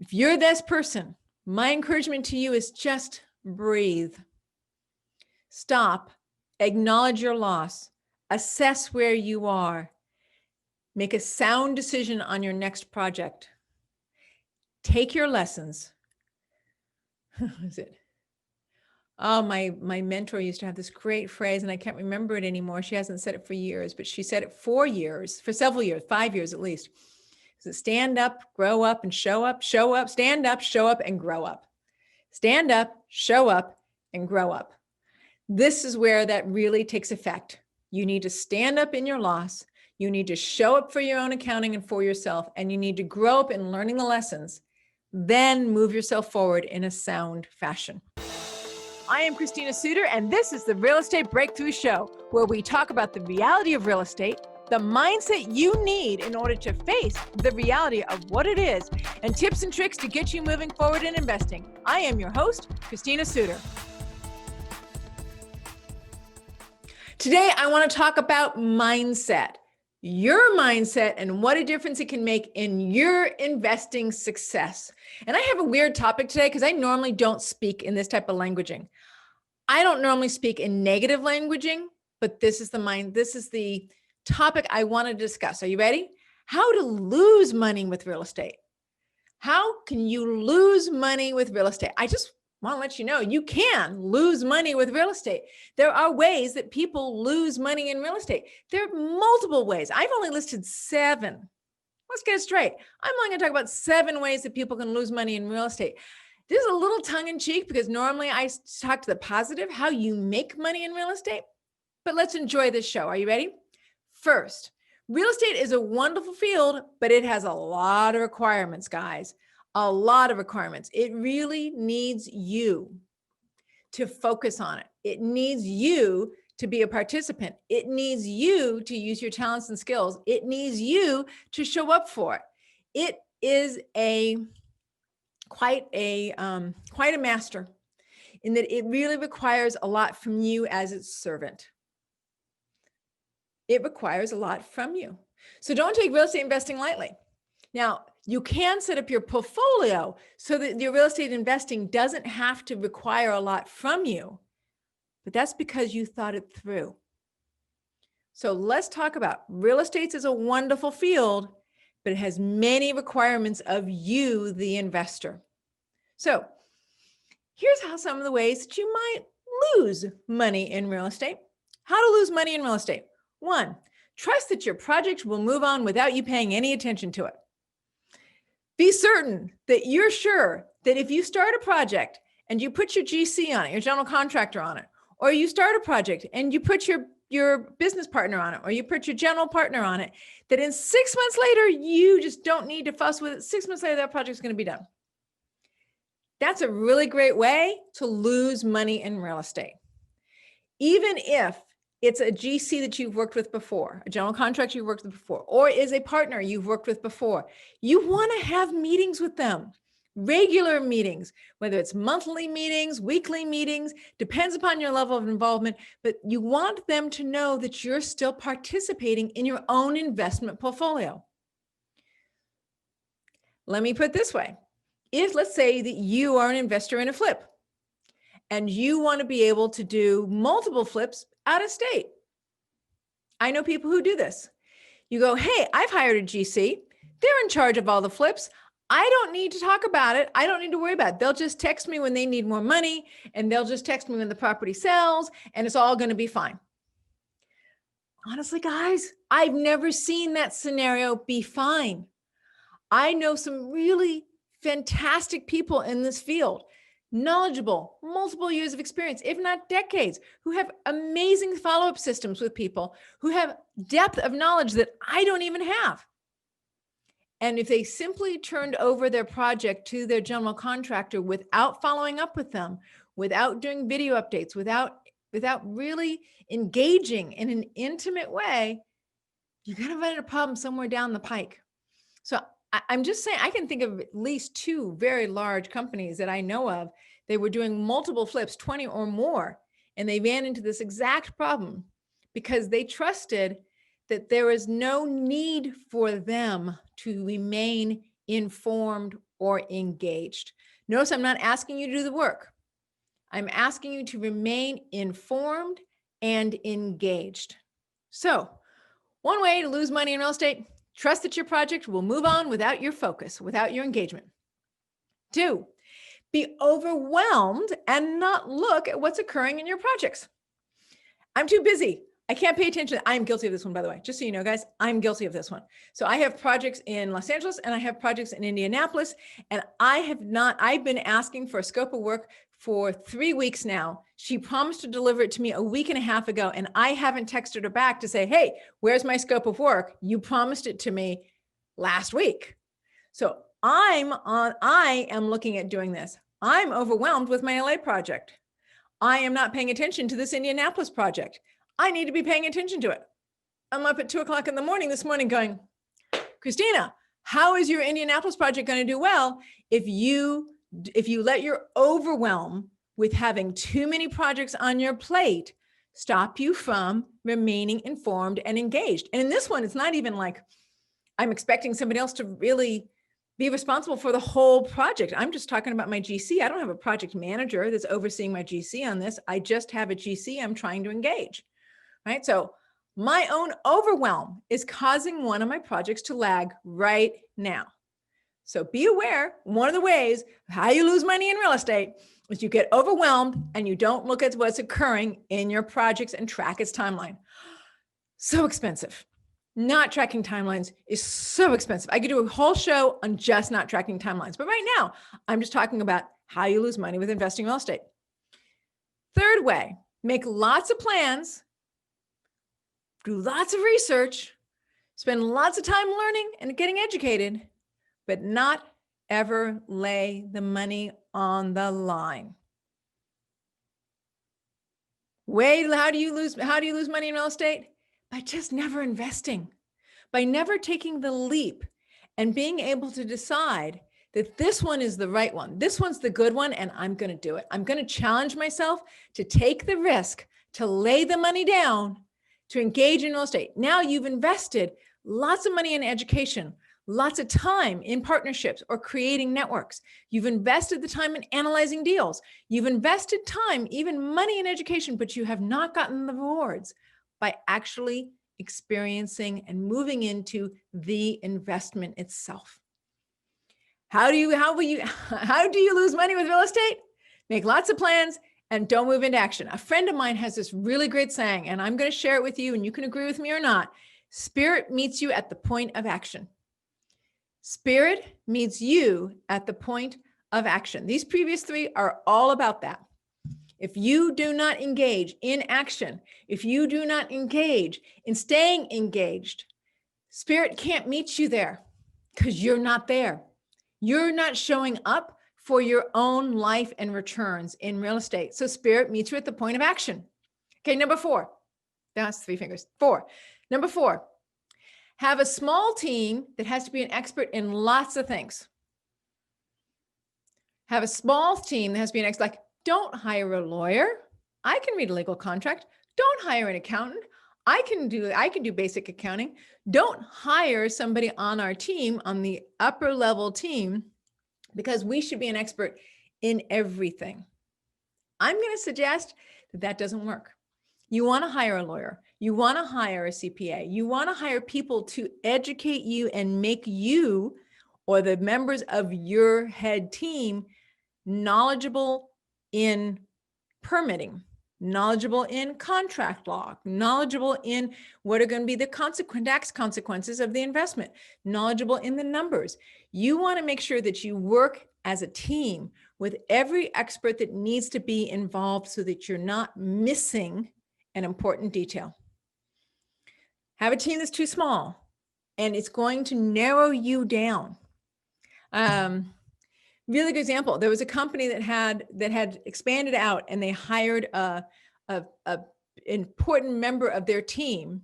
If you're this person, my encouragement to you is just breathe. Stop, acknowledge your loss, assess where you are, make a sound decision on your next project. Take your lessons. What is it? Oh, my mentor used to have this great phrase, and I can't remember it anymore. She hasn't said it for years, but she said it for several years, 5 years at least. So stand up, grow up, and show up, stand up, show up, and grow up. Stand up, show up, and grow up. This is where that really takes effect. You need to stand up in your loss. You need to show up for your own accounting and for yourself, and you need to grow up in learning the lessons. Then move yourself forward in a sound fashion. I am Christina Suter, and this is the Real Estate Breakthrough Show, where we talk about the reality of real estate, the mindset you need in order to face the reality of what it is, and tips and tricks to get you moving forward in investing. I am your host, Christina Suter. Today, I want to talk about mindset, your mindset, and what a difference it can make in your investing success. And I have a weird topic today because I normally don't speak in this type of languaging. I don't normally speak in negative languaging, but this is the topic I want to discuss. Are you ready? How to lose money with real estate. How can you lose money with real estate? I just want to let you know you can lose money with real estate. There are ways that people lose money in real estate. There are multiple ways. I've only listed 7. Let's get it straight. I'm only going to talk about 7 ways that people can lose money in real estate. This is a little tongue-in-cheek because normally I talk to the positive, how you make money in real estate. But let's enjoy this show. Are you ready? First, real estate is a wonderful field, but it has a lot of requirements, guys. A lot of requirements. It really needs you to focus on it. It needs you to be a participant. It needs you to use your talents and skills. It needs you to show up for it. It is quite a master in that it really requires a lot from you as its servant. It requires a lot from you. So don't take real estate investing lightly. Now, you can set up your portfolio so that your real estate investing doesn't have to require a lot from you, but that's because you thought it through. So let's talk about real estate is a wonderful field, but it has many requirements of you, the investor. So here's how some of the ways that you might lose money in real estate. How to lose money in real estate. 1, trust that your project will move on without you paying any attention to it. Be certain that you're sure that if you start a project and you put your GC on it, your general contractor on it, or you start a project and you put your business partner on it, or you put your general partner on it, that in 6 months later, you just don't need to fuss with it. 6 months later, that project's going to be done. That's a really great way to lose money in real estate. Even if it's a GC that you've worked with before, a general contractor you've worked with before, or is a partner you've worked with before, you want to have meetings with them, regular meetings, whether it's monthly meetings, weekly meetings, depends upon your level of involvement, but you want them to know that you're still participating in your own investment portfolio. Let me put it this way. If let's say that you are an investor in a flip and you want to be able to do multiple flips out of state. I know people who do this. You go, hey, I've hired a GC. They're in charge of all the flips. I don't need to talk about it. I don't need to worry about it. They'll just text me when they need more money, and they'll just text me when the property sells, and it's all going to be fine. Honestly, guys, I've never seen that scenario be fine. I know some really fantastic people in this field, knowledgeable, multiple years of experience, if not decades, who have amazing follow-up systems with people, who have depth of knowledge that I don't even have. And if they simply turned over their project to their general contractor without following up with them, without doing video updates, without really engaging in an intimate way, you're going to run into a problem somewhere down the pike. So I'm just saying, I can think of at least 2 very large companies that I know of. They were doing multiple flips, 20 or more, and they ran into this exact problem because they trusted that there is no need for them to remain informed or engaged. Notice I'm not asking you to do the work. I'm asking you to remain informed and engaged. So, one way to lose money in real estate, trust that your project will move on without your focus, without your engagement. 2, be overwhelmed and not look at what's occurring in your projects. I'm too busy. I can't pay attention. I'm guilty of this one, by the way. Just so you know, guys, I'm guilty of this one. So I have projects in Los Angeles and I have projects in Indianapolis, and I've been asking for a scope of work for 3 weeks now. She promised to deliver it to me a week and a half ago, and I haven't texted her back to say, hey, where's my scope of work? You promised it to me last week. So I am looking at doing this. I'm overwhelmed with my LA project. I am not paying attention to this Indianapolis project. I need to be paying attention to it. I'm up at 2:00 in the morning this morning going, Christina, how is your Indianapolis project going to do well if you let your overwhelm with having too many projects on your plate stop you from remaining informed and engaged? And in this one, it's not even like I'm expecting somebody else to really be responsible for the whole project. I'm just talking about my GC. I don't have a project manager that's overseeing my GC on this. I just have a GC I'm trying to engage, right? So my own overwhelm is causing one of my projects to lag right now. So be aware, one of the ways how you lose money in real estate is you get overwhelmed and you don't look at what's occurring in your projects and track its timeline. So expensive. Not tracking timelines is so expensive. I could do a whole show on just not tracking timelines. But right now, I'm just talking about how you lose money with investing in real estate. Third way, make lots of plans, do lots of research, spend lots of time learning and getting educated, but not ever lay the money on the line. How do you lose money in real estate? By just never investing, by never taking the leap and being able to decide that this one is the right one. This one's the good one, and I'm going to do it. I'm going to challenge myself to take the risk, to lay the money down, to engage in real estate. Now you've invested lots of money in education, lots of time in partnerships or creating networks. You've invested the time in analyzing deals. You've invested time, even money in education, but you have not gotten the rewards by actually experiencing and moving into the investment itself. How do you lose money with real estate? Make lots of plans and don't move into action. A friend of mine has this really great saying, and I'm going to share it with you, and you can agree with me or not. Spirit meets you at the point of action. Spirit meets you at the point of action. These previous 3 are all about that. If you do not engage in action, if you do not engage in staying engaged, Spirit can't meet you there because you're not there. You're not showing up for your own life and returns in real estate. So Spirit meets you at the point of action. Okay, number 4. That's 3 fingers. 4. Number 4, have a small team that has to be an expert in lots of things. Have a small team that has to be an expert, like, don't hire a lawyer. I can read a legal contract. Don't hire an accountant. I can do basic accounting. Don't hire somebody on our team, on the upper level team, because we should be an expert in everything. I'm going to suggest that doesn't work. You want to hire a lawyer. You want to hire a CPA. You want to hire people to educate you and make you or the members of your head team knowledgeable in permitting, knowledgeable in contract law, knowledgeable in what are going to be the tax consequences of the investment, knowledgeable in the numbers. You want to make sure that you work as a team with every expert that needs to be involved so that you're not missing an important detail. Have a team that's too small and it's going to narrow you down. Really good example. There was a company that had expanded out and they hired a important member of their team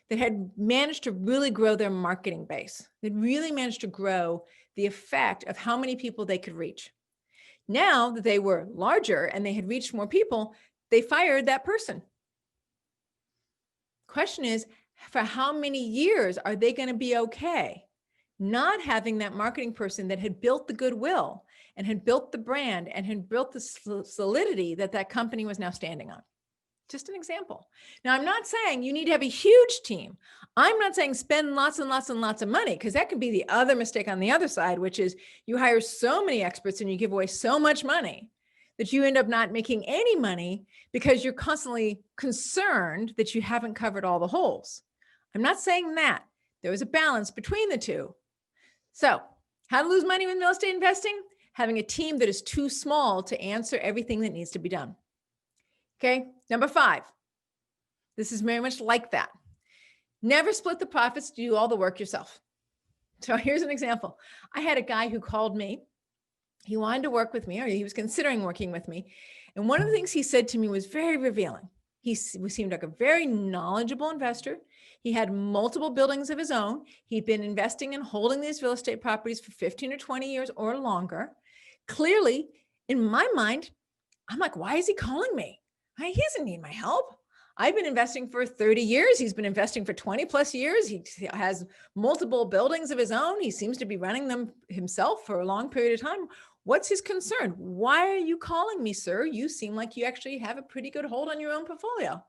that had managed to really grow their marketing base. That really managed to grow the effect of how many people they could reach. Now that they were larger and they had reached more people, they fired that person. Question is, for how many years are they going to be okay? not having that marketing person that had built the goodwill and had built the brand and had built the solidity that that company was now standing on. Just an example. Now, I'm not saying you need to have a huge team. I'm not saying spend lots and lots and lots of money, because that could be the other mistake on the other side, which is you hire so many experts and you give away so much money that you end up not making any money because you're constantly concerned that you haven't covered all the holes. I'm not saying that. There is a balance between the two. So, how to lose money with real estate investing? Having a team that is too small to answer everything that needs to be done. Okay, number 5. This is very much like that. Never split the profits, do all the work yourself. So here's an example. I had a guy who called me. He wanted to work with me, or he was considering working with me. And one of the things he said to me was very revealing. He seemed like a very knowledgeable investor. He had multiple buildings of his own. He'd been investing and holding these real estate properties for 15 or 20 years or longer. Clearly, in my mind, I'm like, why is he calling me? He doesn't need my help. I've been investing for 30 years. He's been investing for 20 plus years. He has multiple buildings of his own. He seems to be running them himself for a long period of time. What's his concern? Why are you calling me, sir? You seem like you actually have a pretty good hold on your own portfolio.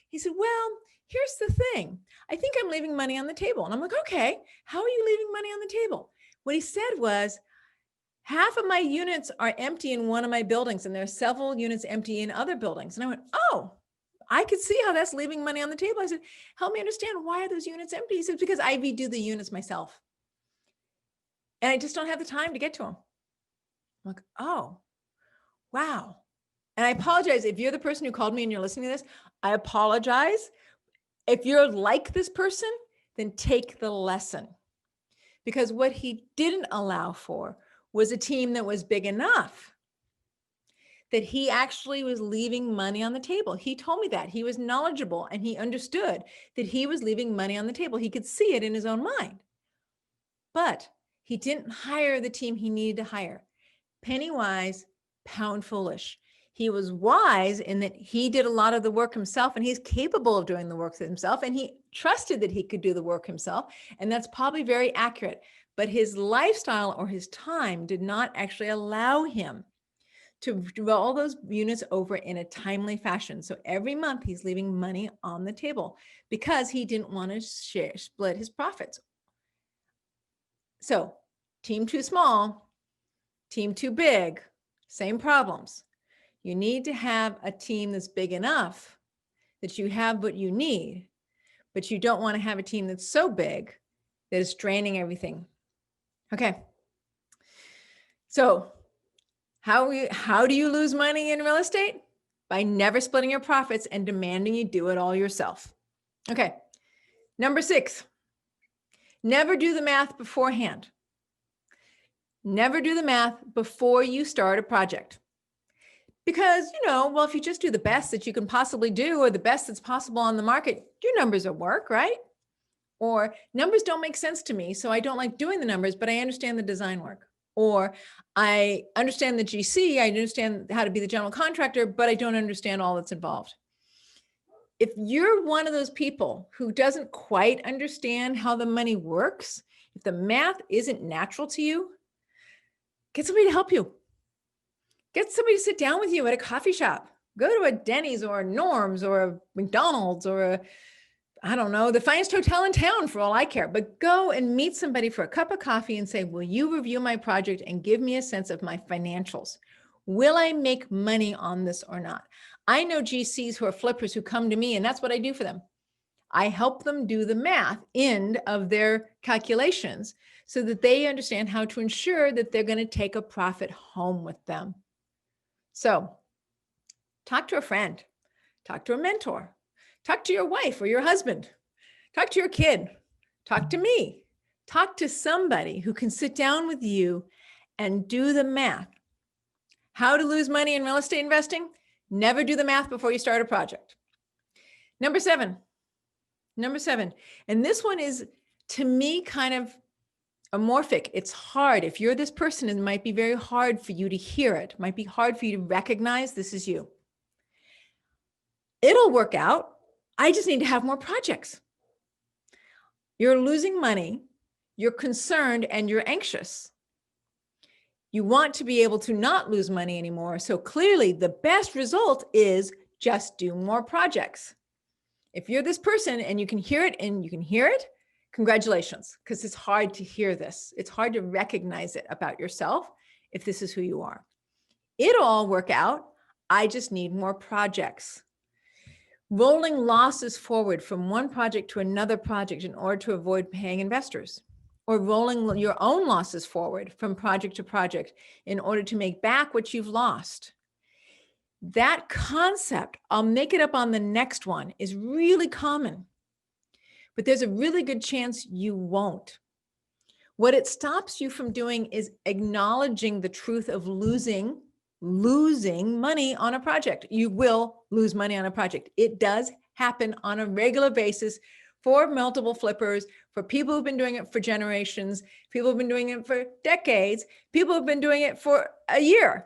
He said, well, here's the thing. I think I'm leaving money on the table. And I'm like, okay, how are you leaving money on the table? What he said was, half of my units are empty in one of my buildings, and there are several units empty in other buildings. And I went, oh, I could see how that's leaving money on the table. I said, help me understand, why are those units empty? He said, because I redo the units myself. And I just don't have the time to get to them. I'm like, oh, wow. And I apologize. If you're the person who called me and you're listening to this, I apologize. If you're like this person, then take the lesson. Because what he didn't allow for was a team that was big enough that he actually was leaving money on the table. He told me that. He was knowledgeable and he understood that he was leaving money on the table. He could see it in his own mind. But he didn't hire the team he needed to hire. Penny wise, pound foolish. He was wise in that he did a lot of the work himself, and he's capable of doing the work himself, and he trusted that he could do the work himself. And that's probably very accurate. But his lifestyle or his time did not actually allow him to roll those units over in a timely fashion. So every month he's leaving money on the table because he didn't want to split his profits. So team too small, team too big, same problems. You need to have a team that's big enough that you have what you need, but you don't want to have a team that's so big that it's draining everything. Okay. So how do you lose money in real estate? By never splitting your profits and demanding you do it all yourself. Okay. Number 6, never do the math beforehand. Never do the math before you start a project. Because, well, if you just do the best that you can possibly do, or the best that's possible on the market, your numbers will work, right? Or numbers don't make sense to me, so I don't like doing the numbers, but I understand the design work. Or I understand the GC, I understand how to be the general contractor, but I don't understand all that's involved. If you're one of those people who doesn't quite understand how the money works, if the math isn't natural to you, get somebody to help you. Get somebody to sit down with you at a coffee shop. Go to a Denny's or a Norm's or a McDonald's or the finest hotel in town for all I care. But go and meet somebody for a cup of coffee and say, will you review my project and give me a sense of my financials? Will I make money on this or not? I know GCs who are flippers who come to me, and that's what I do for them. I help them do the math end of their calculations so that they understand how to ensure that they're going to take a profit home with them. So talk to a friend, talk to a mentor, talk to your wife or your husband, talk to your kid, talk to me, talk to somebody who can sit down with you and do the math. How to lose money in real estate investing? Never do the math before you start a project. Number seven, and this one is, to me, kind of amorphic. It's hard. If you're this person, it might be very hard for you to hear it. It might be hard for you to recognize this is you. It'll work out. I just need to have more projects. You're losing money. You're concerned and you're anxious. You want to be able to not lose money anymore. So clearly the best result is just do more projects. If you're this person and you can hear it, congratulations, because it's hard to hear this. It's hard to recognize it about yourself if this is who you are. It'll all work out. I just need more projects. Rolling losses forward from one project to another project in order to avoid paying investors, or rolling your own losses forward from project to project in order to make back what you've lost. That concept, I'll make it up on the next one, is really common, but there's a really good chance you won't. What it stops you from doing is acknowledging the truth of losing money on a project. You will lose money on a project. It does happen on a regular basis for multiple flippers, for people who've been doing it for generations, people who've been doing it for decades, people who've been doing it for a year.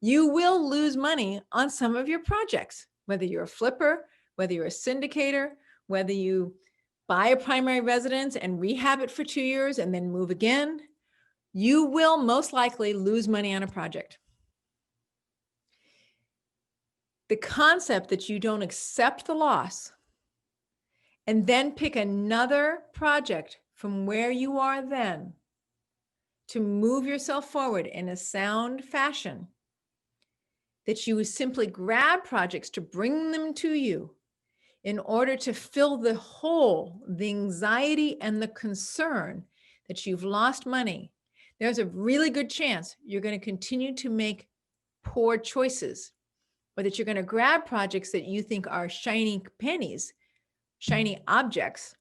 You will lose money on some of your projects, whether you're a flipper, whether you're a syndicator, whether you buy a primary residence and rehab it for 2 years and then move again. You will most likely lose money on a project. The concept that you don't accept the loss and then pick another project from where you are then to move yourself forward in a sound fashion, that you simply grab projects to bring them to you in order to fill the hole, the anxiety and the concern that you've lost money, there's a really good chance you're going to continue to make poor choices, or that you're going to grab projects that you think are shiny pennies, shiny objects,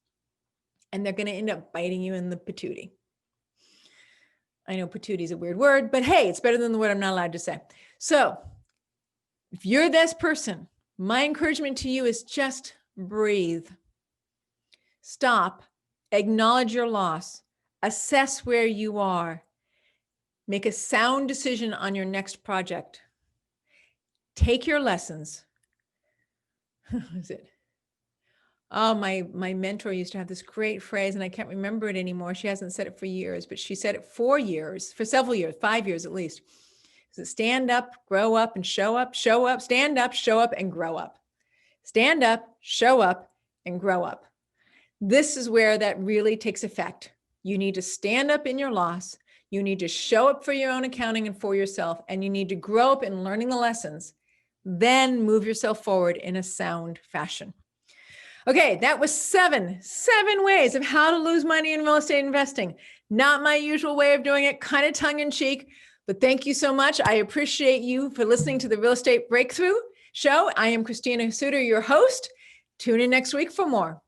and they're going to end up biting you in the patootie. I know patootie is a weird word, but hey, it's better than the word I'm not allowed to say. So if you're this person, my encouragement to you is just breathe. Stop, acknowledge your loss, assess where you are, make a sound decision on your next project. Take your lessons. What is it? Oh, my mentor used to have this great phrase, and I can't remember it anymore. She hasn't said it for years, but she said it for several years, 5 years at least. So stand up, grow up, and show up, stand up, show up, and grow up. Stand up, show up, and grow up. This is where that really takes effect. You need to stand up in your loss. You need to show up for your own accounting and for yourself, and you need to grow up in learning the lessons. Then move yourself forward in a sound fashion. Okay, that was seven ways of how to lose money in real estate investing. Not my usual way of doing it, kind of tongue in cheek, but thank you so much. I appreciate you for listening to the Real Estate Breakthrough Show. I am Christina Suter, your host. Tune in next week for more.